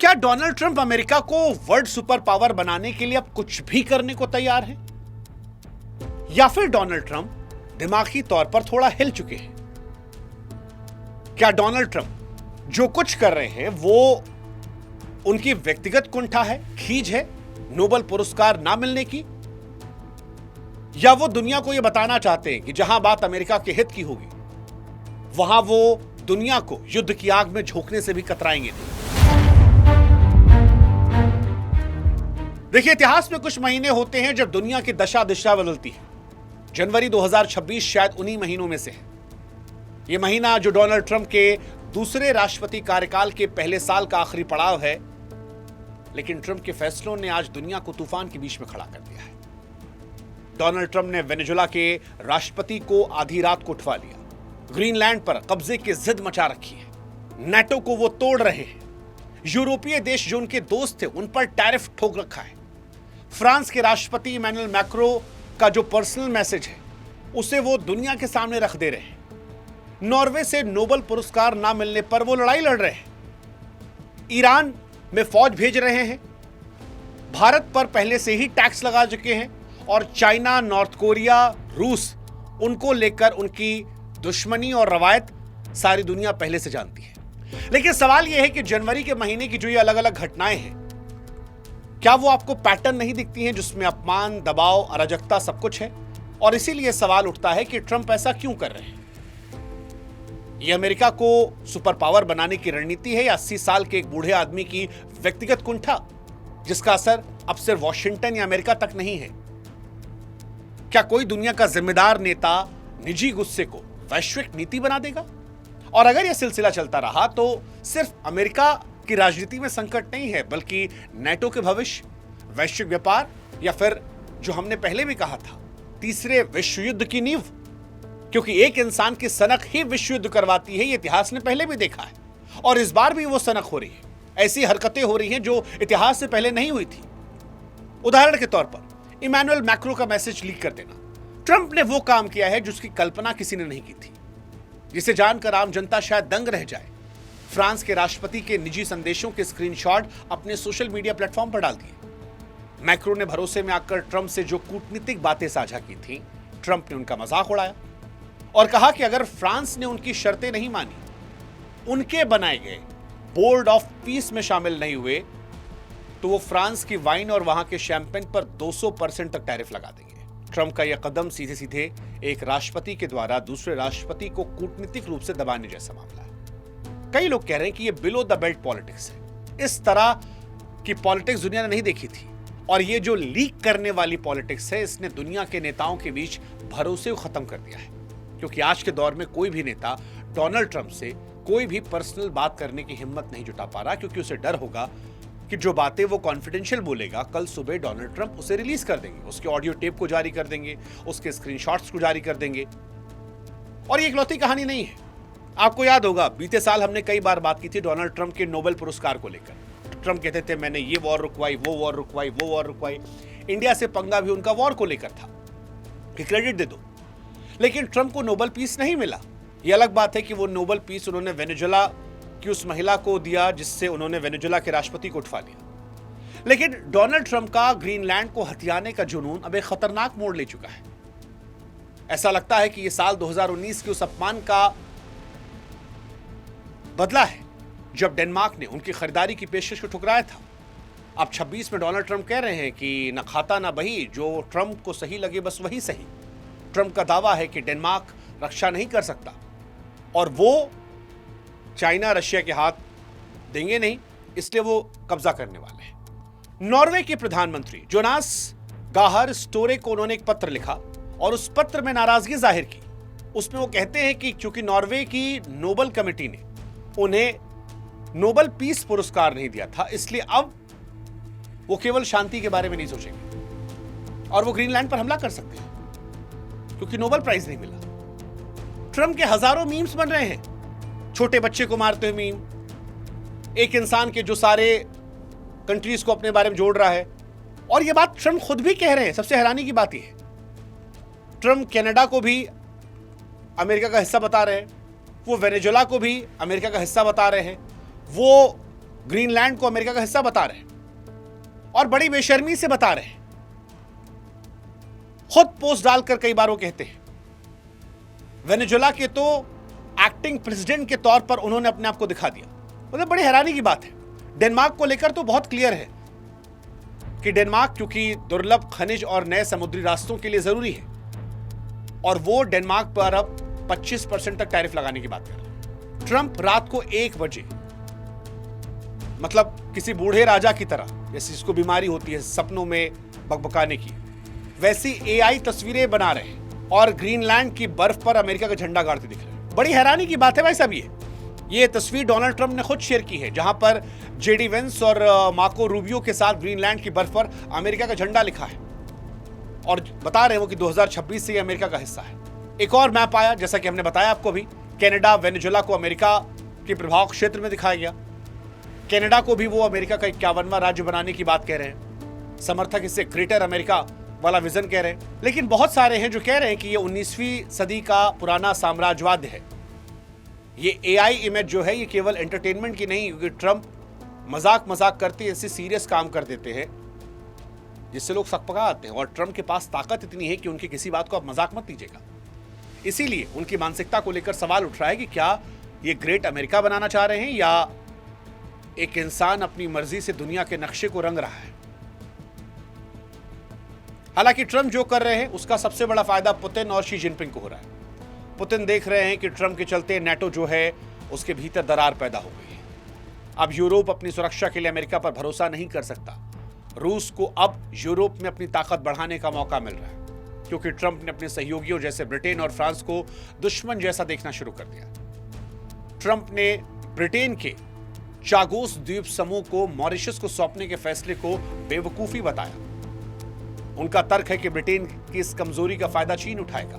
क्या Donald Trump America को world super power बनाने के लिए अब कुछ भी करने को तैयार है, या फिर डोनाल्ड ट्रंप दिमागी तौर पर थोड़ा हिल चुके हैं? क्या डोनाल्ड ट्रंप जो कुछ कर रहे हैं वो उनकी व्यक्तिगत कुंठा है, खींच है नोबेल पुरस्कार ना मिलने की, या वो दुनिया को यह बताना चाहते हैं कि जहां बात अमेरिका के हित की होगी वहां वो दुनिया को युद्ध की आग में झोंकने से भी कतराएंगे नहीं? देखिए, इतिहास में कुछ महीने होते हैं जब दुनिया की दशा दिशा बदलती है। जनवरी 2026 शायद उन्हीं महीनों में से है। यह महीना जो डोनाल्ड ट्रंप के दूसरे राष्ट्रपति कार्यकाल के पहले साल का आखिरी पड़ाव है, लेकिन ट्रंप के फैसलों ने आज दुनिया को तूफान के बीच में खड़ा कर दिया है। डोनाल्ड ट्रंप ने वेनेजुएला के राष्ट्रपति को आधी रात को उठवा लिया, ग्रीनलैंड पर कब्जे की जिद मचा रखी है, नाटो को वो तोड़ रहे हैं, यूरोपीय देश जो उनके दोस्त थे उन पर टैरिफ ठोक रखा है, फ्रांस के राष्ट्रपति इमैनुअल मैक्रो का जो पर्सनल मैसेज है उसे वो दुनिया के सामने रख दे रहे हैं, नॉर्वे से नोबेल पुरस्कार ना मिलने पर वो लड़ाई लड़ रहे हैं, ईरान में फौज भेज रहे हैं, भारत पर पहले से ही टैक्स लगा चुके हैं, और चाइना, नॉर्थ कोरिया, रूस, उनको लेकर उनकी दुश्मनी और रवायत सारी दुनिया पहले से जानती है। लेकिन सवाल यह है कि जनवरी के महीने की जो ये अलग अलग घटनाएं हैं, क्या वो आपको पैटर्न नहीं दिखती हैं जिसमें अपमान, दबाव, अराजकता सब कुछ है? और इसीलिए सवाल उठता है कि ट्रंप ऐसा क्यों कर रहे हैं? ये अमेरिका को सुपर पावर बनाने की रणनीति है, या 80 साल के एक बूढ़े आदमी की व्यक्तिगत कुंठा जिसका असर अब सिर्फ वॉशिंगटन या अमेरिका तक नहीं है? क्या कोई दुनिया का जिम्मेदार नेता निजी गुस्से को वैश्विक नीति बना देगा? और अगर यह सिलसिला चलता रहा तो सिर्फ अमेरिका की राजनीति में संकट नहीं है, बल्कि नाटो के भविष्य, वैश्विक व्यापार, या फिर जो हमने पहले भी कहा था, तीसरे विश्व युद्ध की नींव। क्योंकि एक इंसान की सनक ही विश्व युद्ध करवाती है, ये इतिहास ने पहले भी देखा है, और इस बार भी वो सनक हो रही है। ऐसी हरकतें हो रही हैं जो इतिहास से पहले नहीं हुई थी। उदाहरण के तौर पर इमैनुअल मैक्रो का मैसेज लीक कर देना। ट्रंप ने वो काम किया है जिसकी कल्पना किसी ने नहीं की थी, जिसे जानकर आम जनता शायद दंग रह जाए। फ्रांस के राष्ट्रपति के निजी संदेशों के स्क्रीनशॉट अपने सोशल मीडिया प्लेटफॉर्म पर डाल दिए। मैक्रो ने भरोसे में आकर ट्रंप से जो कूटनीतिक बातें साझा की थी, ट्रंप ने उनका मजाक उड़ाया और कहा कि अगर फ्रांस ने उनकी शर्तें नहीं मानी, उनके बनाए गए बोर्ड ऑफ पीस में शामिल नहीं हुए, तो वो फ्रांस की वाइन और वहां के शैंपेन पर 200% तक टैरिफ लगा देंगे। ट्रंप का यह कदम सीधे सीधे एक राष्ट्रपति के द्वारा दूसरे राष्ट्रपति को कूटनीतिक रूप से दबाने जैसा मामला है। कई लोग कह रहे हैं कि यह बिलो द बेल्ट पॉलिटिक्स है। इस तरह की पॉलिटिक्स दुनिया ने नहीं देखी थी, और ये जो लीक करने वाली पॉलिटिक्स है, इसने दुनिया के नेताओं के बीच भरोसे को खत्म कर दिया है। क्योंकि आज के दौर में कोई भी नेता डोनाल्ड ट्रंप से कोई भी पर्सनल बात करने की हिम्मत नहीं जुटा पा रहा, क्योंकि उसे डर होगा कि जो बातें वो कॉन्फिडेंशियल बोलेगा, कल सुबह डोनाल्ड ट्रंप उसे रिलीज कर देंगे, उसके ऑडियो टेप को जारी कर देंगे, उसके स्क्रीनशॉट्स को जारी कर देंगे। और ये इकलौती कहानी नहीं है। आपको याद होगा, बीते साल हमने कई बार बात की थी डोनाल्ड ट्रंप के नोबेल पुरस्कार को लेकर। ट्रंप कहते थे मैंने ये वॉर रुकवाई, वो वॉर रुकवाई, वो वॉर रुकवाई। इंडिया से पंगा भी उनका वॉर को लेकर था कि क्रेडिट दे दो। लेकिन ट्रंप को नोबेल पीस नहीं मिला। यह अलग बात है कि वो नोबेल पीस उन्होंने वेनेजुएला की उस महिला को दिया जिससे उन्होंने वेनेजुएला के राष्ट्रपति को उठवा लिया। लेकिन डोनाल्ड ट्रंप का ग्रीनलैंड को हथियाने का जुनून अब एक खतरनाक मोड़ ले चुका है। ऐसा लगता है कि यह साल 2019 के उस अपमान का बदला है जब डेनमार्क ने उनकी खरीदारी की पेशकश को ठुकराया था। अब 26 में डोनाल्ड ट्रंप कह रहे हैं कि न खाता न बही, जो ट्रंप को सही लगे बस वही सही। ट्रंप का दावा है कि डेनमार्क रक्षा नहीं कर सकता और वो चाइना, रशिया के हाथ देंगे नहीं, इसलिए वो कब्जा करने वाले हैं। नॉर्वे के प्रधानमंत्री जोनास गाहर स्टोरे को उन्होंने एक पत्र लिखा और उस पत्र में नाराजगी जाहिर की। उसमें वो कहते हैं कि क्योंकि नॉर्वे की नोबेल कमेटी ने उन्हें नोबेल पीस पुरस्कार नहीं दिया था, इसलिए अब वो केवल शांति के बारे में नहीं सोचेंगे और वो ग्रीनलैंड पर हमला कर सकते हैं क्योंकि नोबेल प्राइज नहीं मिला। ट्रंप के हजारों मीम्स बन रहे हैं, छोटे बच्चे को मारते हुए मीम, एक इंसान के जो सारे कंट्रीज को अपने बारे में जोड़ रहा है। और यह बात ट्रंप खुद भी कह रहे हैं। सबसे हैरानी की बात यह है, ट्रंप कनाडा को भी अमेरिका का हिस्सा बता रहे हैं, वो वेनेजुएला को भी अमेरिका का हिस्सा बता रहे हैं, वो ग्रीनलैंड को अमेरिका का हिस्सा बता रहे हैं और बड़ी बेशर्मी से बता रहे हैं। खुद पोस्ट डालकर कई बार वो कहते हैं। वेनेजुएला के तो एक्टिंग प्रेसिडेंट के तौर पर उन्होंने अपने आप को दिखा दिया। मतलब बड़ी हैरानी की बात है। डेनमार्क को लेकर तो बहुत क्लियर है कि डेनमार्क क्योंकि दुर्लभ खनिज और नए समुद्री रास्तों के लिए जरूरी है और वो डेनमार्क पर अब 25% तक टैरिफ लगाने की बात कर रहे हैं। ट्रंप रात को 1 बजे, मतलब किसी बूढ़े राजा की तरह, जैसे जिसको बीमारी होती है सपनों में बकबकाने की, वैसी एआई तस्वीरें बना रहे हैं और ग्रीनलैंड की बर्फ पर अमेरिका का झंडा गाड़ते दिख रहे हैं। बड़ी हैरानी की बात है भाई साहब। ये तस्वीर डोनाल्ड ट्रंप ने खुद शेयर की है, जहां पर जेडी वेंस और मार्को रूबियो के साथ ग्रीनलैंड की बर्फ पर अमेरिका का झंडा लिखा है और बता रहे हो कि 2026 से ये अमेरिका का हिस्सा है। एक और मैप आया, जैसा कि हमने बताया आपको भी, कनाडा वेनेजुएला को अमेरिका के प्रभाव क्षेत्र में दिखाया गया। कनाडा को भी वो अमेरिका का 51वां राज्य बनाने की बात कह रहे हैं। समर्थक इसे ग्रेटर अमेरिका वाला विजन कह रहे हैं। लेकिन बहुत सारे हैं जो कह रहे हैं कि ये 19वीं सदी का पुराना साम्राज्यवाद है। ये एआई इमेज जो है ये केवल एंटरटेनमेंट की नहीं, क्योंकि ट्रंप मजाक करते ऐसे सीरियस काम कर देते हैं जिससे लोग सकपका आते हैं और ट्रंप के पास ताकत इतनी है कि उनकी किसी बात को आप मजाक मत लीजिएगा। इसीलिए उनकी मानसिकता को लेकर सवाल उठ रहा है कि क्या ये ग्रेट अमेरिका बनाना चाह रहे हैं या एक इंसान अपनी मर्जी से दुनिया के नक्शे को रंग रहा है। हालांकि ट्रंप जो कर रहे हैं उसका सबसे बड़ा फायदा पुतिन और शी जिनपिंग को हो रहा है। पुतिन देख रहे हैं कि ट्रंप के चलते नेटो जो है उसके भीतर दरार पैदा हो गई है। अब यूरोप अपनी सुरक्षा के लिए अमेरिका पर भरोसा नहीं कर सकता। रूस को अब यूरोप में अपनी ताकत बढ़ाने का मौका मिल रहा है क्योंकि ट्रंप ने अपने सहयोगियों जैसे ब्रिटेन और फ्रांस को दुश्मन जैसा देखना शुरू कर दिया। ट्रंप ने ब्रिटेन के चागोस द्वीप समूह को मॉरिशस को सौंपने के फैसले को बेवकूफी बताया। उनका तर्क है कि ब्रिटेन की इस कमजोरी का फायदा चीन उठाएगा।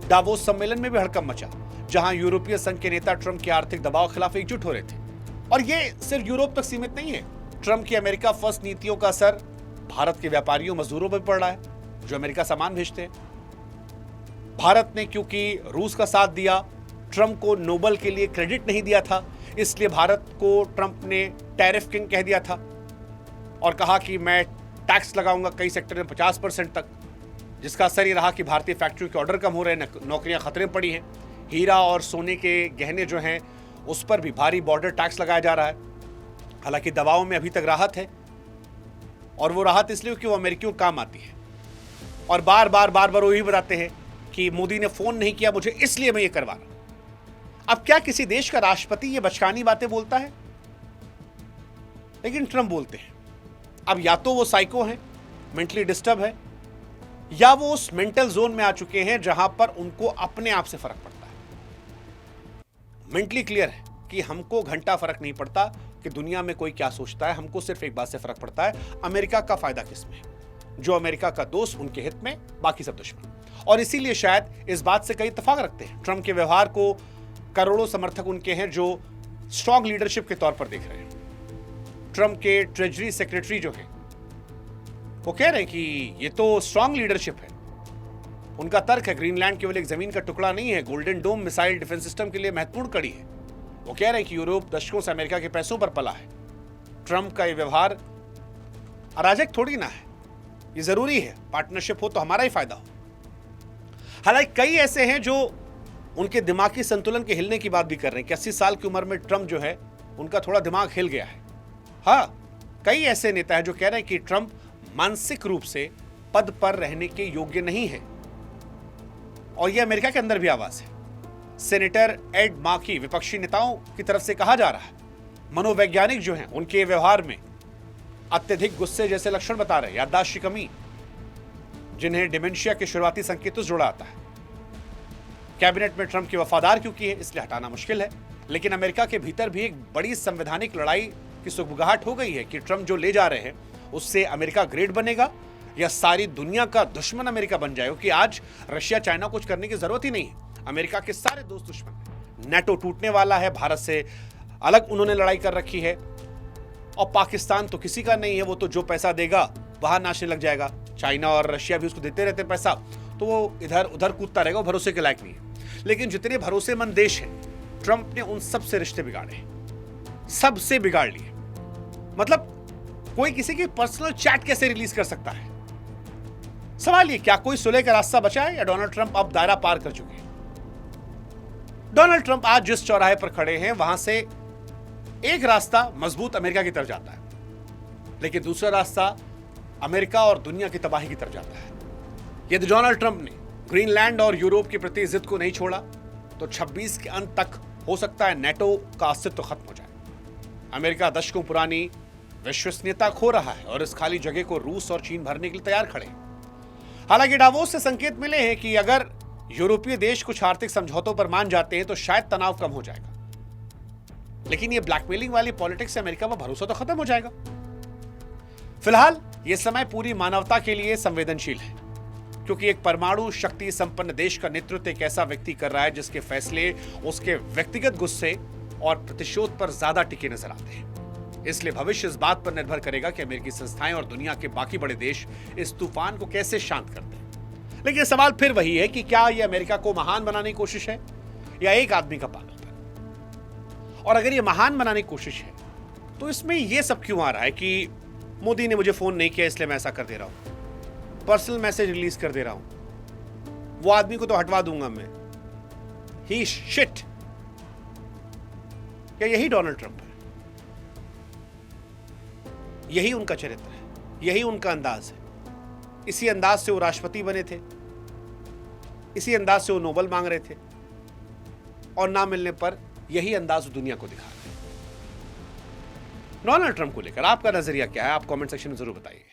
डावोस सम्मेलन में भी हड़कंप मचा, जहां यूरोपीय संघ के नेता ट्रंप के आर्थिक दबाव के खिलाफ एकजुट हो रहे थे। और ये सिर्फ यूरोप तक सीमित नहीं है। ट्रंप की अमेरिका फर्स्ट नीतियों का असर भारत के व्यापारियों मजदूरों पर पड़ रहा है जो अमेरिका सामान भेजते हैं। भारत ने क्योंकि रूस का साथ दिया, ट्रंप को नोबेल के लिए क्रेडिट नहीं दिया था, इसलिए भारत को ट्रंप ने टैरिफ किंग कह दिया था और कहा कि मैं टैक्स लगाऊंगा कई सेक्टर में 50% तक, जिसका असर ये रहा कि भारतीय फैक्ट्रियों के ऑर्डर कम हो रहे हैं, नौकरियां खतरे में पड़ी हैं। हीरा और सोने के गहने जो हैं उस पर भी भारी बॉर्डर टैक्स लगाया जा रहा है। हालांकि दवाओं में अभी तक राहत है और वो राहत इसलिए कि वो अमेरिकियों को काम आती है। और बार बार वही बताते हैं कि मोदी ने फोन नहीं किया मुझे, इसलिए मैं ये करवा रहा हूं। अब क्या किसी देश का राष्ट्रपति ये बचकानी बातें बोलता है? लेकिन ट्रंप बोलते हैं। अब या तो वो साइको हैं, मेंटली डिस्टर्ब है, या वो उस मेंटल जोन में आ चुके हैं जहां पर उनको अपने आप से फर्क पड़ता है। मेंटली क्लियर है कि हमको घंटा फर्क नहीं पड़ता कि दुनिया में कोई क्या सोचता है, हमको सिर्फ एक बात से फर्क पड़ता है, अमेरिका का फायदा किसमें है। जो अमेरिका का दोस्त उनके हित में, बाकी सब दुश्मन। और इसीलिए शायद इस बात से कई इत्तेफाक रखते हैं। ट्रंप के व्यवहार को करोड़ों समर्थक उनके हैं जो स्ट्रॉन्ग लीडरशिप के तौर पर देख रहे हैं। ट्रंप के ट्रेजरी सेक्रेटरी जो हैं वो कह रहे हैं कि ये तो स्ट्रॉन्ग लीडरशिप है। उनका तर्क है ग्रीनलैंड केवल एक जमीन का टुकड़ा नहीं है, golden dome missile defence system के लिए महत्वपूर्ण कड़ी है। वो कह रहे हैं कि यूरोप दशकों से अमेरिका के पैसों पर पला है। ट्रंप का ये व्यवहार अराजक थोड़ी ना है, ये जरूरी है। पार्टनरशिप हो तो हमारा ही फायदा हो। हालांकि कई ऐसे हैं जो उनके दिमागी संतुलन के हिलने की बात भी कर रहे हैं कि 80 साल की उम्र में ट्रंप जो है उनका थोड़ा दिमाग हिल गया है। हाँ, कई ऐसे नेता हैं जो कह रहे हैं कि ट्रंप मानसिक रूप से पद पर रहने के योग्य नहीं है और यह अमेरिका के अंदर भी आवाज है। सेनेटर एड मार्की विपक्षी नेताओं की तरफ से कहा जा रहा है। मनोवैज्ञानिक जो हैं उनके व्यवहार में अत्यधिक गुस्से जैसे लक्षण बता रहे हैं, याददाश्त की कमी, जिन्हें डिमेंशिया के शुरुआती संकेतों से जोड़ा आता है। कैबिनेट में ट्रंप की वफादार क्योंकि है इसलिए हटाना मुश्किल है। लेकिन अमेरिका के भीतर भी एक बड़ी संवैधानिक लड़ाई की सुगबुगाहट हो गई है कि ट्रंप जो ले जा रहे हैं उससे अमेरिका ग्रेट बनेगा या सारी दुनिया का दुश्मन अमेरिका बन जाएगा। कि आज रशिया चाइना कुछ करने की जरूरत ही नहीं है, अमेरिका के सारे दोस्त दुश्मन हैं। नेटो टूटने वाला है, भारत से अलग उन्होंने लड़ाई कर रखी है और पाकिस्तान तो किसी का नहीं है, वो तो जो पैसा देगा वहां नाचने लग जाएगा। चाइना और रशिया भी उसको देते रहते पैसा, तो वो इधर उधर कूदता रहेगा, वो भरोसे के लायक नहीं है। लेकिन जितने भरोसेमंद देश हैं ट्रंप ने उन सब से रिश्ते बिगाड़े, सबसे बिगाड़ लिए। मतलब कोई किसी की पर्सनल चैट कैसे रिलीज कर सकता है? सवाल ये, क्या कोई सुलह का रास्ता बचा है या डोनाल्ड ट्रंप अब दायरा पार कर चुके हैं? डोनाल्ड ट्रंप आज जिस चौराहे पर खड़े हैं वहां से एक रास्ता मजबूत अमेरिका की तरफ जाता है, लेकिन दूसरा रास्ता अमेरिका और दुनिया की तबाही की तरफ जाता है। यदि डोनाल्ड ट्रंप ने ग्रीनलैंड और यूरोप की प्रति जिद को नहीं छोड़ा तो 26 के अंत तक हो सकता है नेटो का अस्तित्व खत्म हो जाए। अमेरिका दशकों पुरानी विश्वसनीयता खो रहा है और इस खाली जगह को रूस और चीन भरने के लिए तैयार खड़े हैं। हालांकि डावोस से संकेत मिले हैं कि अगर यूरोपीय देश कुछ आर्थिक समझौतों पर मान जाते हैं तो शायद तनाव कम हो जाएगा, लेकिन ये ब्लैकमेलिंग वाली पॉलिटिक्स से अमेरिका पर भरोसा तो खत्म हो जाएगा। फिलहाल यह समय पूरी मानवता के लिए संवेदनशील है, क्योंकि एक परमाणु शक्ति संपन्न देश का नेतृत्व एक ऐसा व्यक्ति कर रहा है जिसके फैसले उसके व्यक्तिगत गुस्से और प्रतिशोध पर ज्यादा टिके नजर आते हैं। इसलिए भविष्य इस बात पर निर्भर करेगा कि अमेरिकी संस्थाएं और दुनिया के बाकी बड़े देश इस तूफान को कैसे शांत करते हैं। लेकिन सवाल फिर वही है कि क्या यह अमेरिका को महान बनाने की कोशिश है या एक आदमी का पागलपन? और अगर यह महान बनाने की कोशिश है तो इसमें यह सब क्यों आ रहा है कि मोदी ने मुझे फोन नहीं किया इसलिए मैं ऐसा कर दे रहा हूं, पर्सनल मैसेज रिलीज कर दे रहा हूं, वो आदमी को तो हटवा दूंगा मैं, ही शिट। क्या यही डोनाल्ड ट्रंप है? यही उनका चरित्र है, यही उनका अंदाज है। इसी अंदाज से वो राष्ट्रपति बने थे, इसी अंदाज से वो नोबेल मांग रहे थे, और ना मिलने पर यही अंदाज दुनिया को दिखा रहे हैं। डोनाल्ड ट्रंप को लेकर आपका नजरिया क्या है? आप कमेंट सेक्शन में जरूर बताइए।